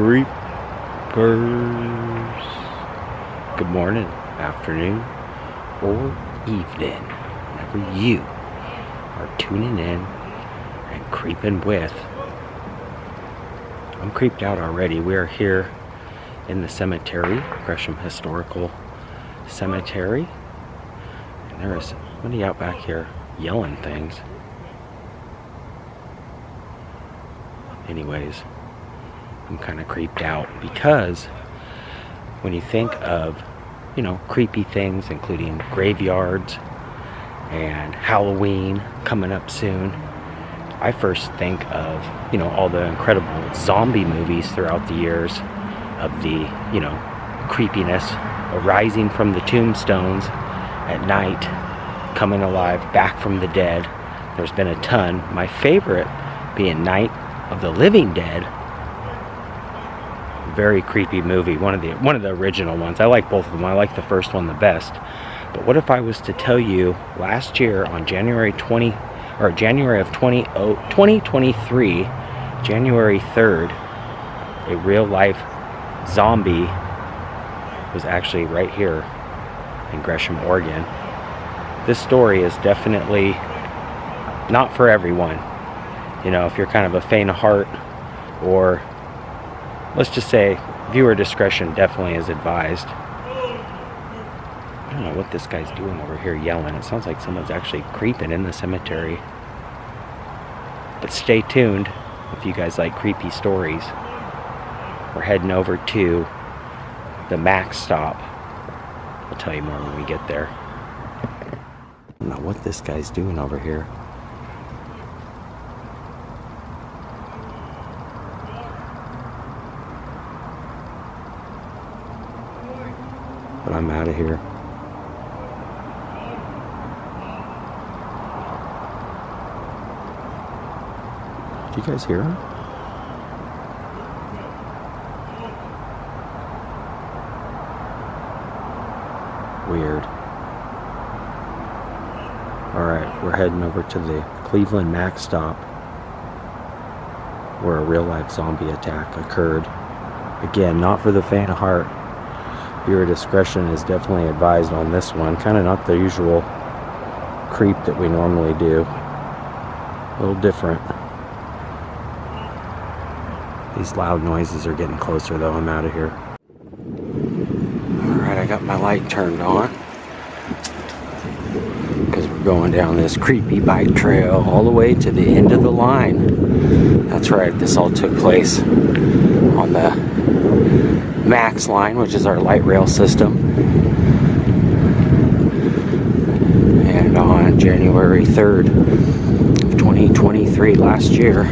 Creepers. Good morning, afternoon, or evening, whenever you are tuning in and creeping with. I'm creeped out already. We are here in the cemetery, Gresham Historical Cemetery, and there is somebody out back here yelling things. Anyways, I'm kind of creeped out because when you think of, creepy things, including graveyards and Halloween coming up soon, I first think of, all the incredible zombie movies throughout the years of the, creepiness arising from the tombstones at night, coming alive, back from the dead. There's been a ton. My favorite being Night of the Living Dead. Very creepy movie, one of the original ones. I like both of them. I like the first one the best. But what if I was to tell you last year on January of 2023, January 3rd, a real life zombie was actually right here in Gresham, Oregon. This story is definitely not for everyone. If you're kind of a faint of heart, or let's just say viewer discretion definitely is advised. I don't know what this guy's doing over here yelling. It sounds like someone's actually creeping in the cemetery. But stay tuned if you guys like creepy stories. We're heading over to the Max stop. I'll tell you more when we get there. I don't know what this guy's doing over here. But I'm out of here. Do you guys hear him? Weird. Alright, we're heading over to the Cleveland Max stop, where a real life zombie attack occurred. Again, not for the faint of heart. Viewer discretion is definitely advised on this one. Kind of not the usual creep that we normally do. A little different. These loud noises are getting closer though. I'm out of here. Alright, I got my light turned on because we're going down this creepy bike trail all the way to the end of the line. That's right, this all took place on the Max line, which is our light rail system. And on January 3rd of 2023, last year,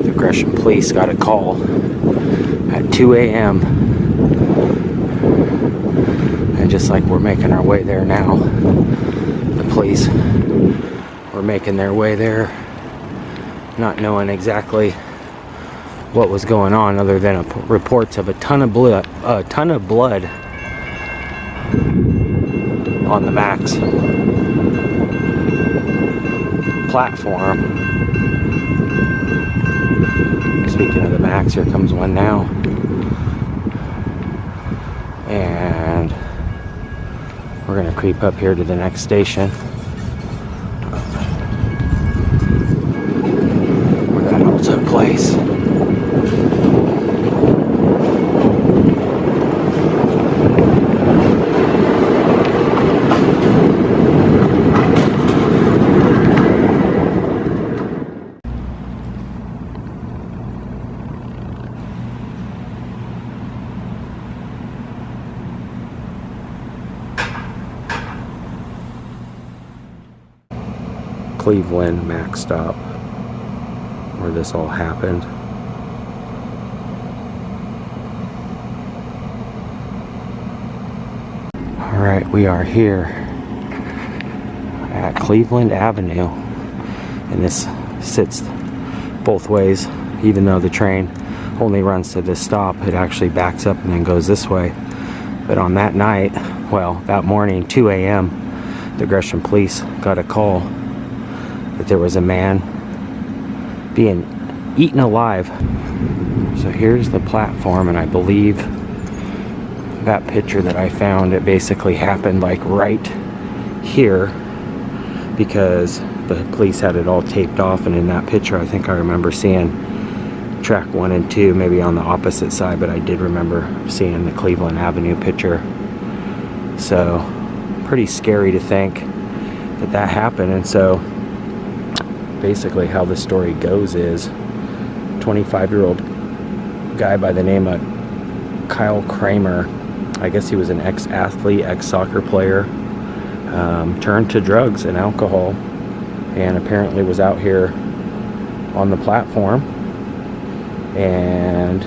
the Gresham Police got a call at 2 a.m. And just like we're making our way there now, the police were making their way there, not knowing exactly what was going on, other than reports of a ton of blood on the Max platform. Speaking of the Max, here comes one now, and we're gonna creep up here to the next station where that all took place. Cleveland Max stop, where this all happened. Alright, we are here at Cleveland Avenue, and this sits both ways. Even though the train only runs to this stop, it actually backs up and then goes this way. But on that night, well, that morning, 2 a.m., the Gresham Police got a call that there was a man being eaten alive. So here's the platform, and I believe that picture that I found, it basically happened like right here, because the police had it all taped off. And in that picture, I think I remember seeing track 1 and 2 maybe on the opposite side, but I did remember seeing the Cleveland Avenue picture. So pretty scary to think that that happened. And so basically how the story goes is 25-year-old guy by the name of Kyle Kramer, I guess he was an ex-athlete, ex-soccer player, turned to drugs and alcohol, and apparently was out here on the platform. And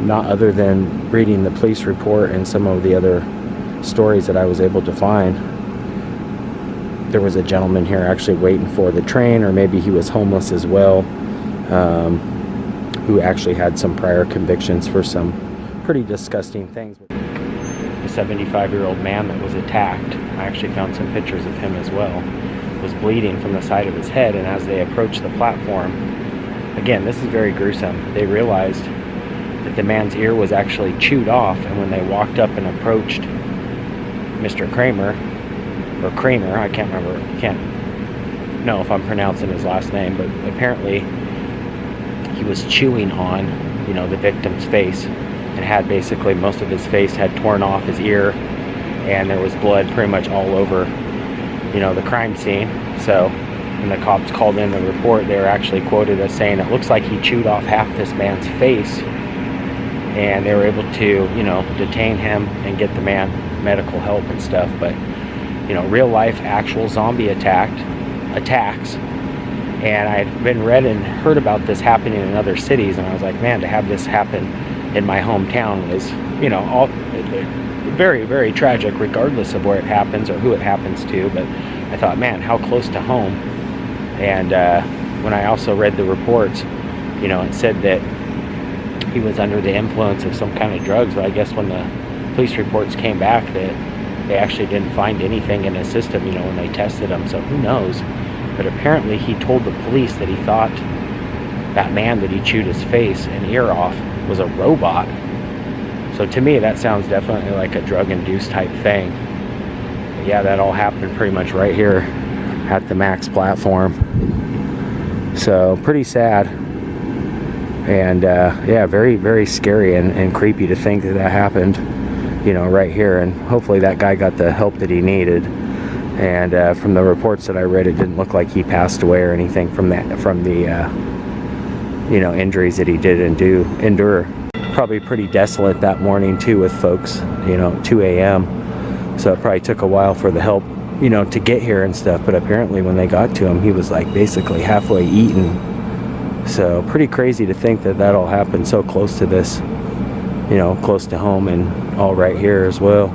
not other than reading the police report and some of the other stories that I was able to find, there was a gentleman here actually waiting for the train, or maybe he was homeless as well, who actually had some prior convictions for some pretty disgusting things. The 75-year-old man that was attacked, I actually found some pictures of him as well, was bleeding from the side of his head. And as they approached the platform, again, this is very gruesome, they realized that the man's ear was actually chewed off. And when they walked up and approached Mr. Kramer, or Kramer, I can't remember, can't know if I'm pronouncing his last name, but apparently he was chewing on, you know, the victim's face, and had basically most of his face had torn off his ear, and there was blood pretty much all over, you know, the crime scene. So when the cops called in the report, they were actually quoted as saying it looks like he chewed off half this man's face, and they were able to, you know, detain him and get the man medical help and stuff. But, you know, real life actual zombie attacks. And I'd been read and heard about this happening in other cities, and I was like, man, to have this happen in my hometown was, you know, all very, very tragic, regardless of where it happens or who it happens to. But I thought, man, how close to home. And when I also read the reports, you know, it said that he was under the influence of some kind of drugs. But I guess when the police reports came back, that they actually didn't find anything in his system, you know, when they tested him. So who knows? But apparently he told the police that he thought that man that he chewed his face and ear off was a robot. So to me, that sounds definitely like a drug-induced type thing. But yeah, that all happened pretty much right here at the Max platform. So pretty sad. And yeah, very, very scary and creepy to think that that happened, you know, right here. And hopefully that guy got the help that he needed. And from the reports that I read, it didn't look like he passed away or anything from the you know, injuries that he did endure. Probably pretty desolate that morning too, with folks, you know, 2 a.m. So it probably took a while for the help, you know, to get here and stuff. But apparently when they got to him, he was like basically halfway eaten. So pretty crazy to think that that all happened so close to this, you know, close to home, and all right here as well.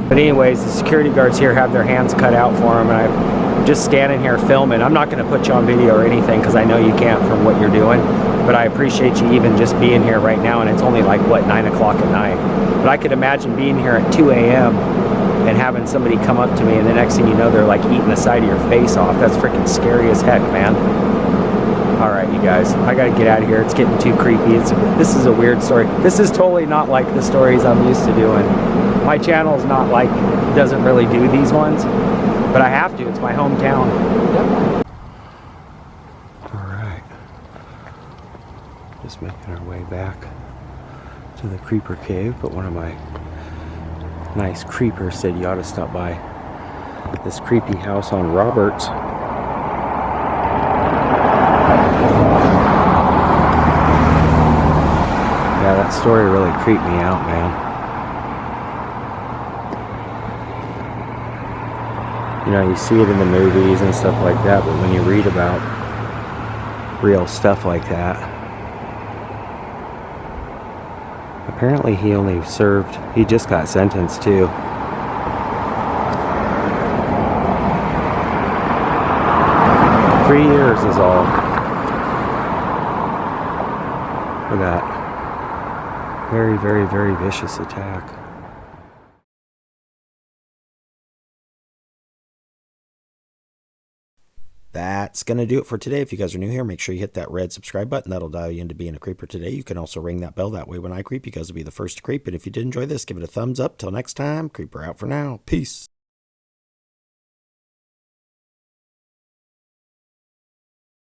But anyways, the security guards here have their hands cut out for them, and I'm just standing here filming. I'm not going to put you on video or anything, because I know you can't from what you're doing, but I appreciate you even just being here right now. And it's only like, what, 9 o'clock at night. But I could imagine being here at 2 a.m. and having somebody come up to me, and the next thing you know, they're like eating the side of your face off. That's freaking scary as heck, man. All right, you guys, I gotta get out of here. It's getting too creepy. This is a weird story. This is totally not like the stories I'm used to doing. My channel's not like, doesn't really do these ones, but I have to. It's my hometown. Yep. All right, just making our way back to the creeper cave. But one of my nice creepers said you ought to stop by this creepy house on Roberts. Yeah, that story really creeped me out, man. You know, you see it in the movies and stuff like that, but when you read about real stuff like that, apparently he only served, he just got sentenced too. Three years is all for that very, very, very vicious attack. that's going to do it for today. If you guys are new here, make sure you hit that red subscribe button. That'll dial you into being a creeper today. You can also ring that bell. That way when I creep, you guys will be the first to creep. And if you did enjoy this, give it a thumbs up. Till next time, creeper out for now. Peace.